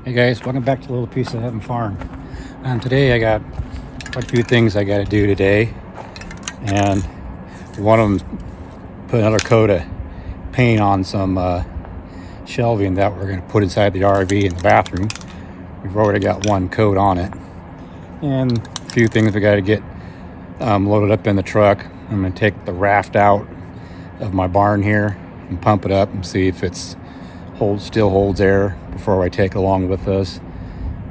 Hey guys, welcome back to a little piece of heaven farm. Today I got quite a few things I got to do today, and one of them put another coat of paint on some shelving that we're going to put inside the RV in the bathroom. We've already got one coat on it, and a few things we got to get loaded up in the truck. I'm going to take the raft out of my barn here and pump it up and see if it's still holds air before I take along with us.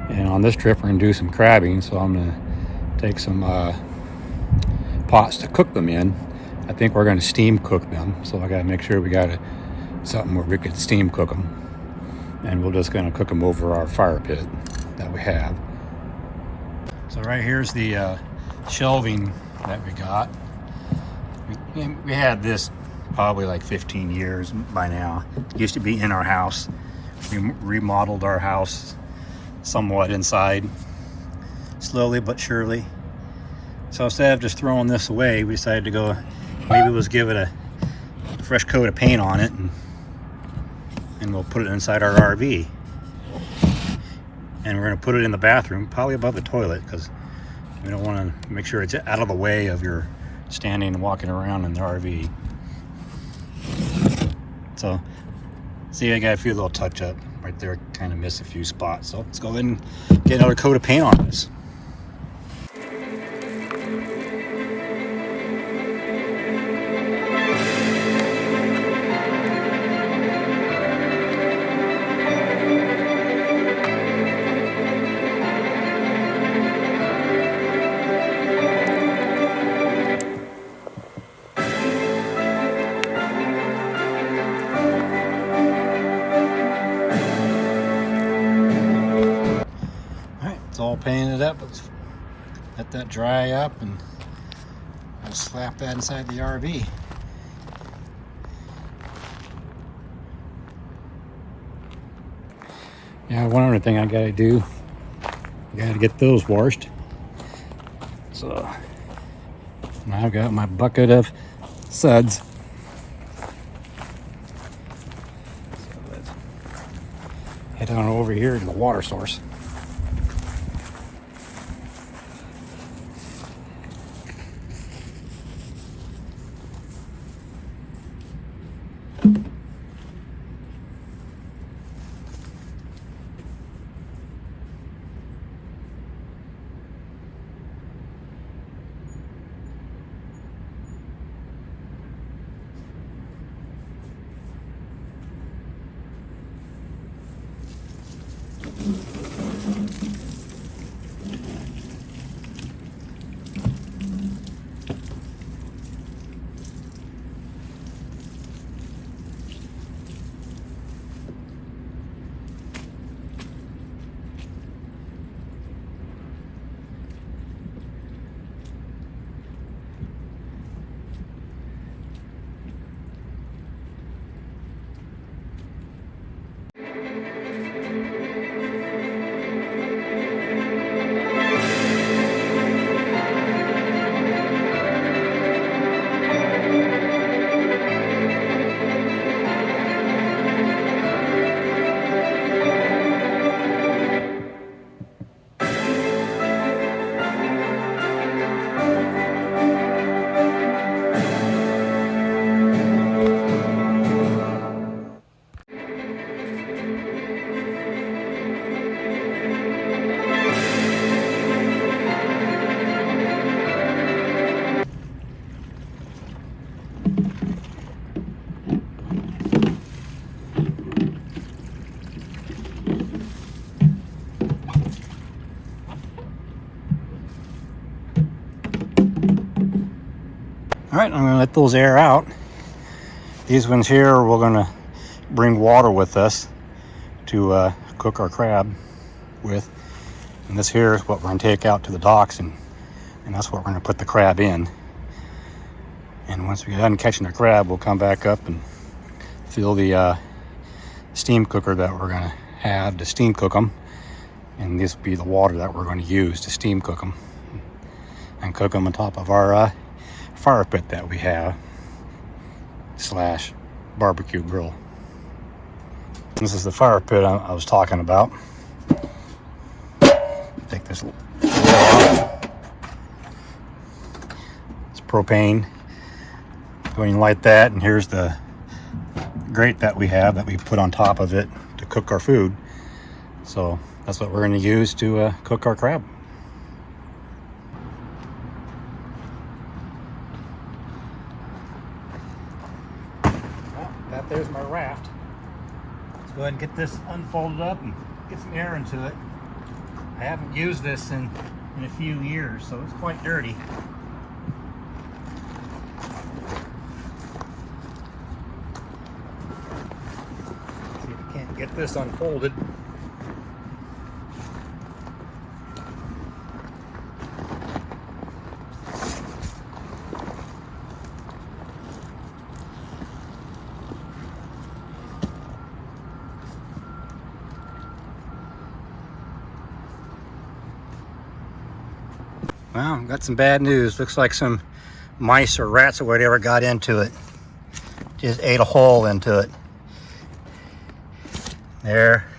And on this trip we're going to do some crabbing, so I'm going to take some pots to cook them in. I think we're going to steam cook them, so I got to make sure we got something where we could steam cook them, and we're just going to cook them over our fire pit that we have. So right here's the shelving that we got. We had this probably like 15 years by now. It used to be in our house. We remodeled our house somewhat inside, slowly but surely. So instead of just throwing this away, we decided to go, maybe let's give it a fresh coat of paint on it, and we'll put it inside our RV. And we're going to put it in the bathroom, probably above the toilet, because we don't want to make sure it's out of the way of your standing and walking around in the RV. So, see, I got a few little touch up right there, kind of missed a few spots. So let's go ahead and get another coat of paint on this. All painted up. Let's let that dry up, and we'll slap that inside the RV. Yeah, one other thing I gotta do, I gotta get those washed. So now I've got my bucket of suds. So let's head on over here to the water source. All right, I'm going to let those air out. These ones here, we're going to bring water with us to cook our crab with. And this here is what we're going to take out to the docks, and that's what we're going to put the crab in. And once we get done catching the crab, we'll come back up and fill the steam cooker that we're going to have to steam cook them. And this will be the water that we're going to use to steam cook them. And cook them on top of our fire pit that we have / barbecue grill. This is the fire pit I was talking about. this lid off. It's propane. Go and light that, and here's the grate that we have that we put on top of it to cook our food. So that's what we're going to use to cook our crab. Well, there's my raft. Let's go ahead and get this unfolded up and get some air into it. I haven't used this in a few years, so it's quite dirty. See if I can't get this unfolded. Well, got some bad news. Looks like some mice or rats or whatever got into it. Just ate a hole into it. There.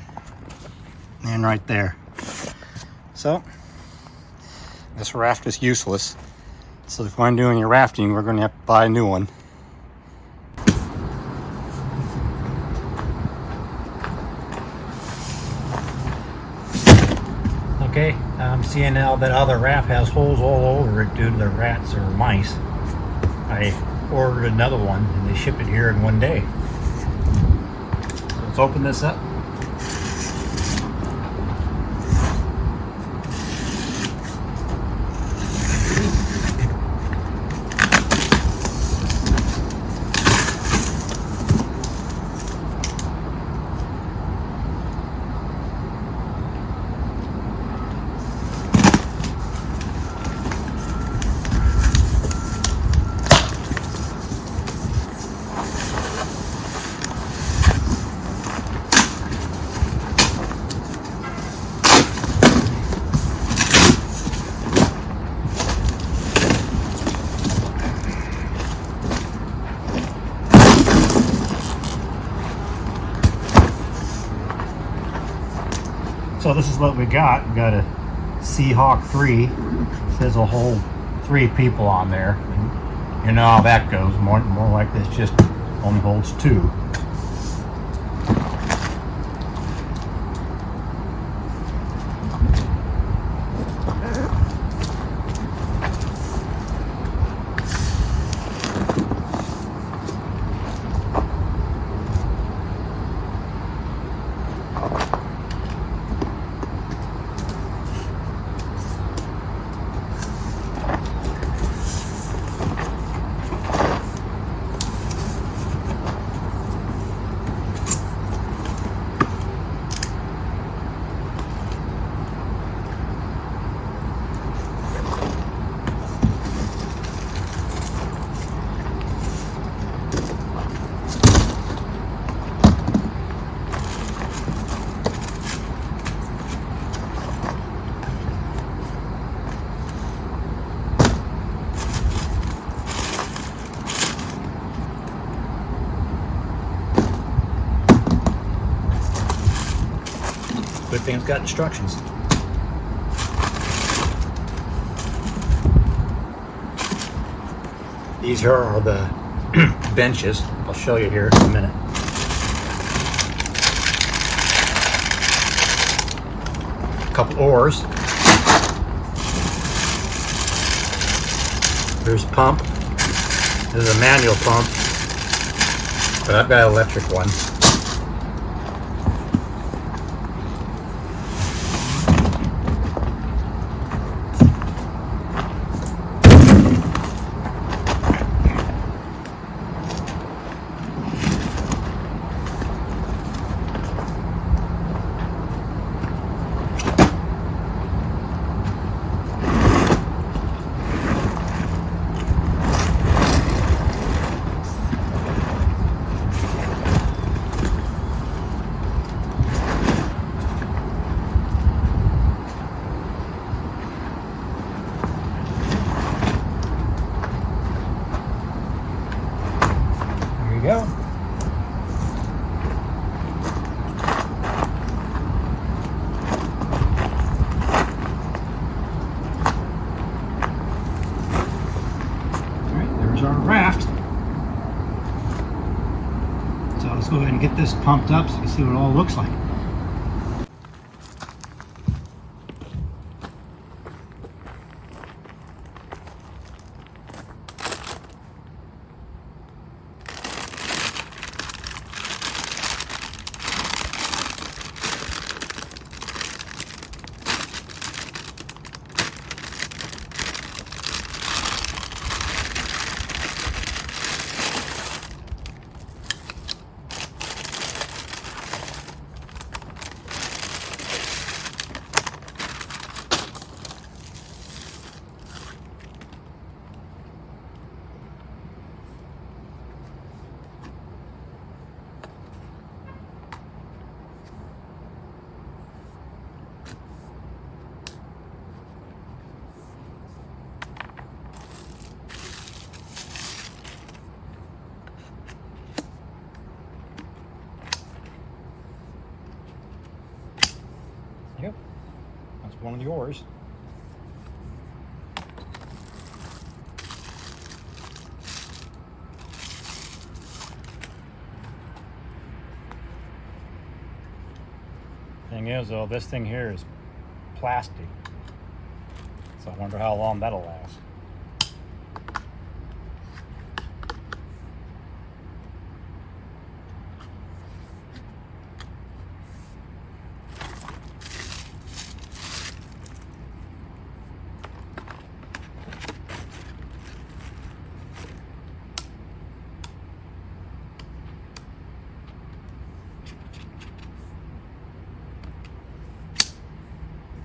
And right there. So, this raft is useless. So if I'm doing your rafting, we're going to have to buy a new one. Okay, I'm seeing now that other raft has holes all over it due to the rats or mice. I ordered another one and they ship it here in one day. So let's open this up. So this is what we got. We got a Seahawk 3. It says a whole 3 people on there. And you know how that goes. More like this just only holds 2. Good thing it's got instructions. These here are the benches. I'll show you here in a minute. A couple oars. There's a pump. This is a manual pump, but I've got an electric one. get this pumped up so you can see what it all looks like. Yep, that's one of the oars. Thing is though, this thing here is plastic, so I wonder how long that'll last.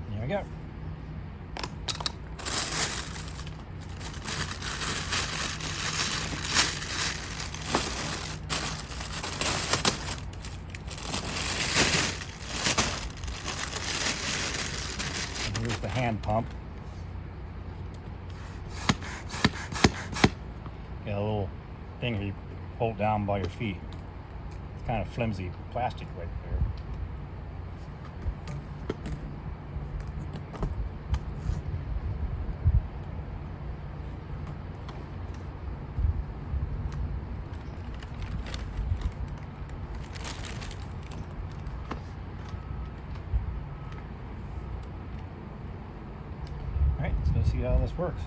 There we go. Here's the hand pump. Got a little thing here you hold down by your feet. It's kind of flimsy plastic right there. Alright, let's go see how this works.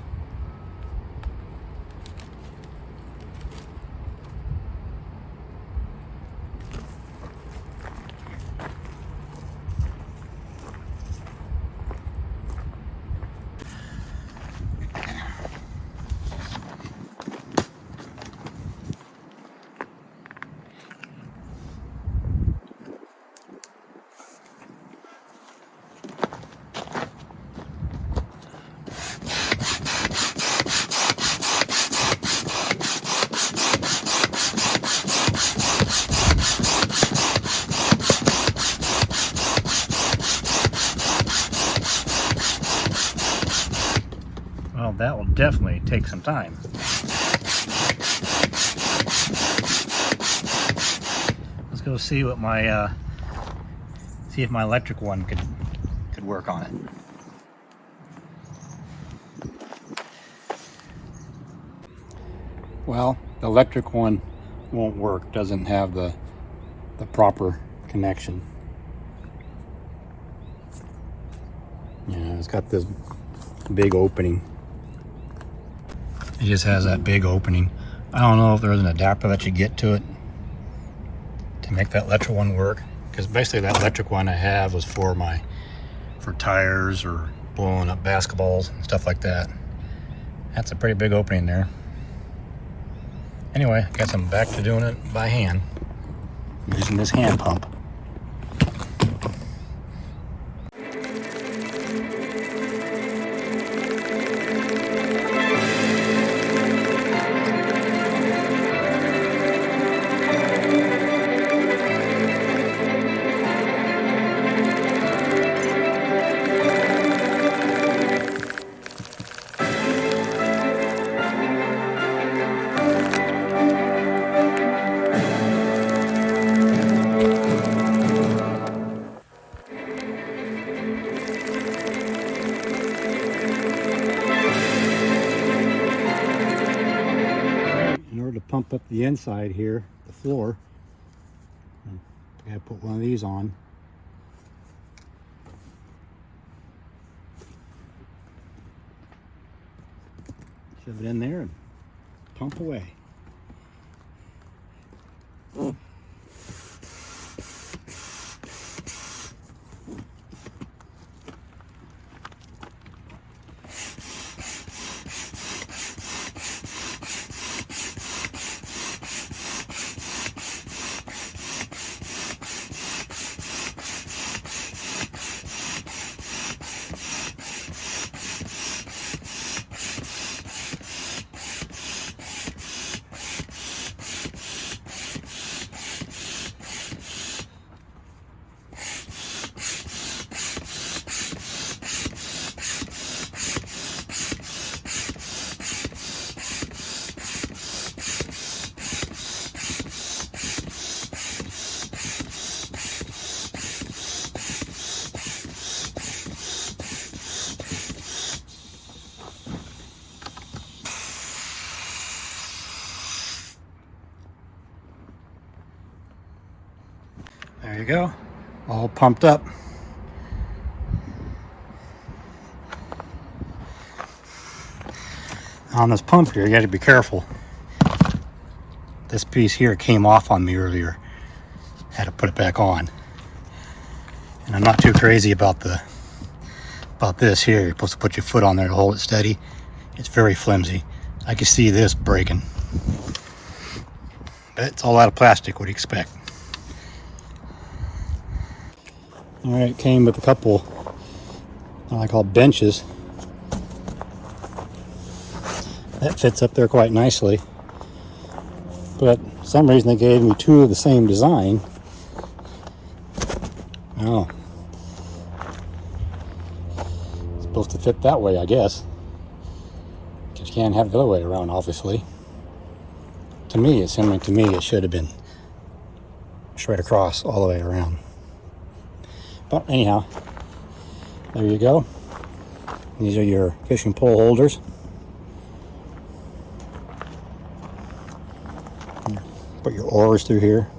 Well, that will definitely take some time. Let's go see what my see if my electric one could work on it. Well, the electric one won't work. Doesn't have the proper connection. Yeah, it's got this big opening. It just has that big opening. I don't know if there's an adapter that you get to it to make that electric one work, because basically that electric one I have was for tires or blowing up basketballs and stuff like that. That's a pretty big opening there. Anyway, I guess I'm back to doing it by hand, using this hand pump. To pump up the inside here, the floor, gotta put one of these on. Shove it in there and pump away. There you go, all pumped up. On this pump here, you got to be careful. This piece here came off on me earlier. Had to put it back on. And I'm not too crazy about this here. You're supposed to put your foot on there to hold it steady. It's very flimsy. I can see this breaking. But it's all out of plastic. What do you expect? All right, came with a couple what I call benches. That fits up there quite nicely. But for some reason they gave me two of the same design. Oh. It's supposed to fit that way, I guess. Because you can't have it the other way around, obviously. To me, it seemed like it should have been straight across all the way around. But anyhow, there you go. These are your fishing pole holders. Put your oars through here.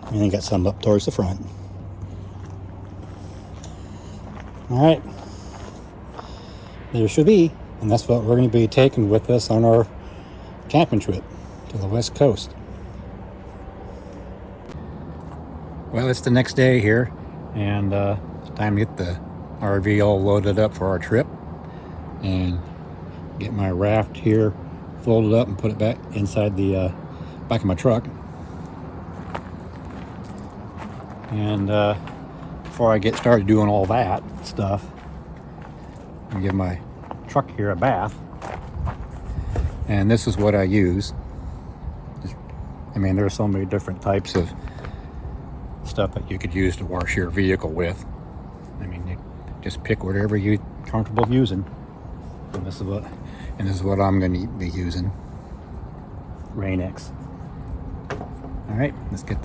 And then you got some up towards the front. Alright. There should be. And that's what we're going to be taking with us on our camping trip to the West Coast. Well, it's the next day here, and it's time to get the RV all loaded up for our trip and get my raft here folded up and put it back inside the back of my truck. And before I get started doing all that stuff, I give my truck here a bath. And this is what I use. I mean, there are so many different types of stuff that you could use to wash your vehicle with. I mean, you just pick whatever you're comfortable using. And this is what I'm going to be using. Rain-X. All right, let's get.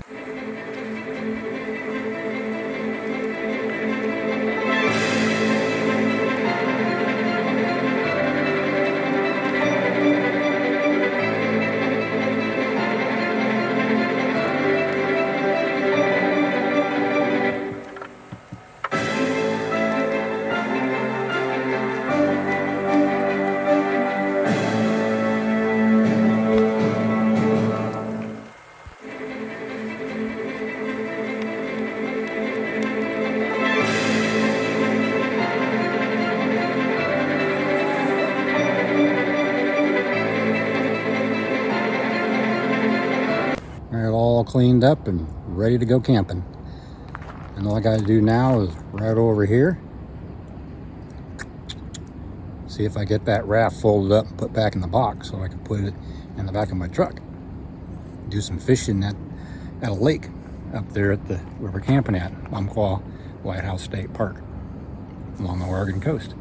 All cleaned up and ready to go camping. And all I got to do now is right over here, see if I get that raft folded up and put back in the box so I can put it in the back of my truck. Do some fishing at a lake up there at where we're camping at, Umpqua Lighthouse State Park along the Oregon coast.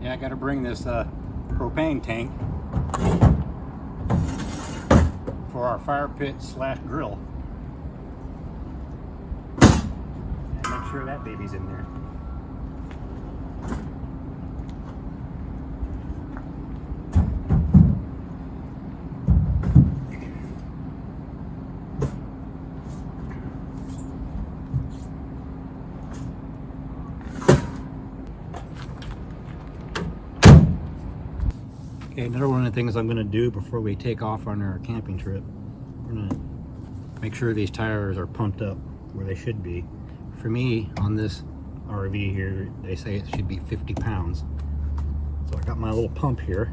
Yeah, I got to bring this propane tank for our fire pit / grill. And make sure that baby's in there. Okay, another one of the things I'm going to do before we take off on our camping trip, we're going to make sure these tires are pumped up where they should be. For me, on this RV here, they say it should be 50 pounds. So I got my little pump here.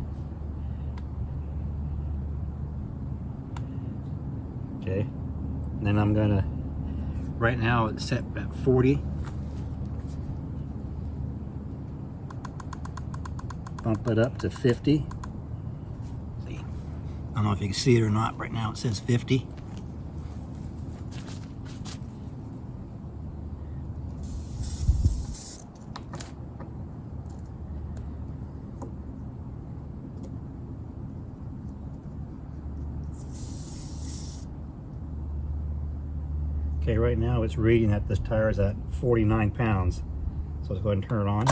Okay, and then I'm going to, right now it's set at 40. Bump it up to 50. I don't know if you can see it or not. Right now it says 50. Okay, right now it's reading that this tire is at 49 pounds. So let's go ahead and turn it on.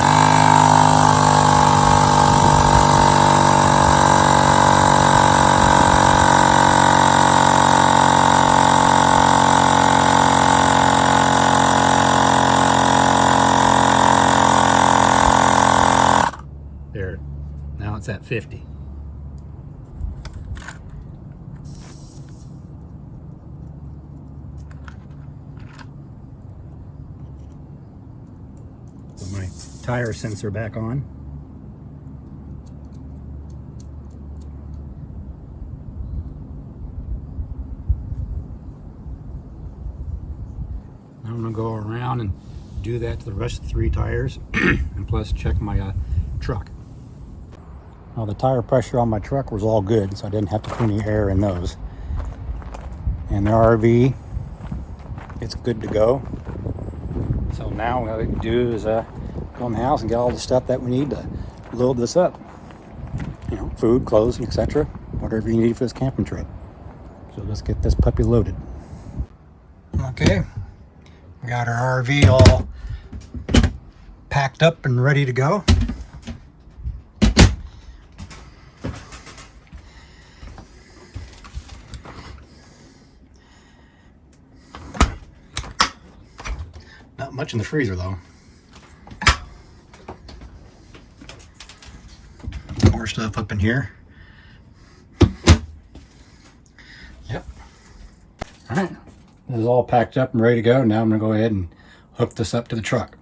There, now it's at 50. Put my tire sensor back on. Now I'm going to go around and do that to the rest of the 3 tires and plus check my truck. Now the tire pressure on my truck was all good, so I didn't have to put any air in those. And the RV, it's good to go. So now what we can do is go in the house and get all the stuff that we need to load this up. You know, food, clothes, etc. Whatever you need for this camping trip. So let's get this puppy loaded. Okay, we got our RV all packed up and ready to go. Not much in the freezer though. More stuff up in here. Yep. All right, this is all packed up and ready to go. Now I'm gonna go ahead and hook this up to the truck.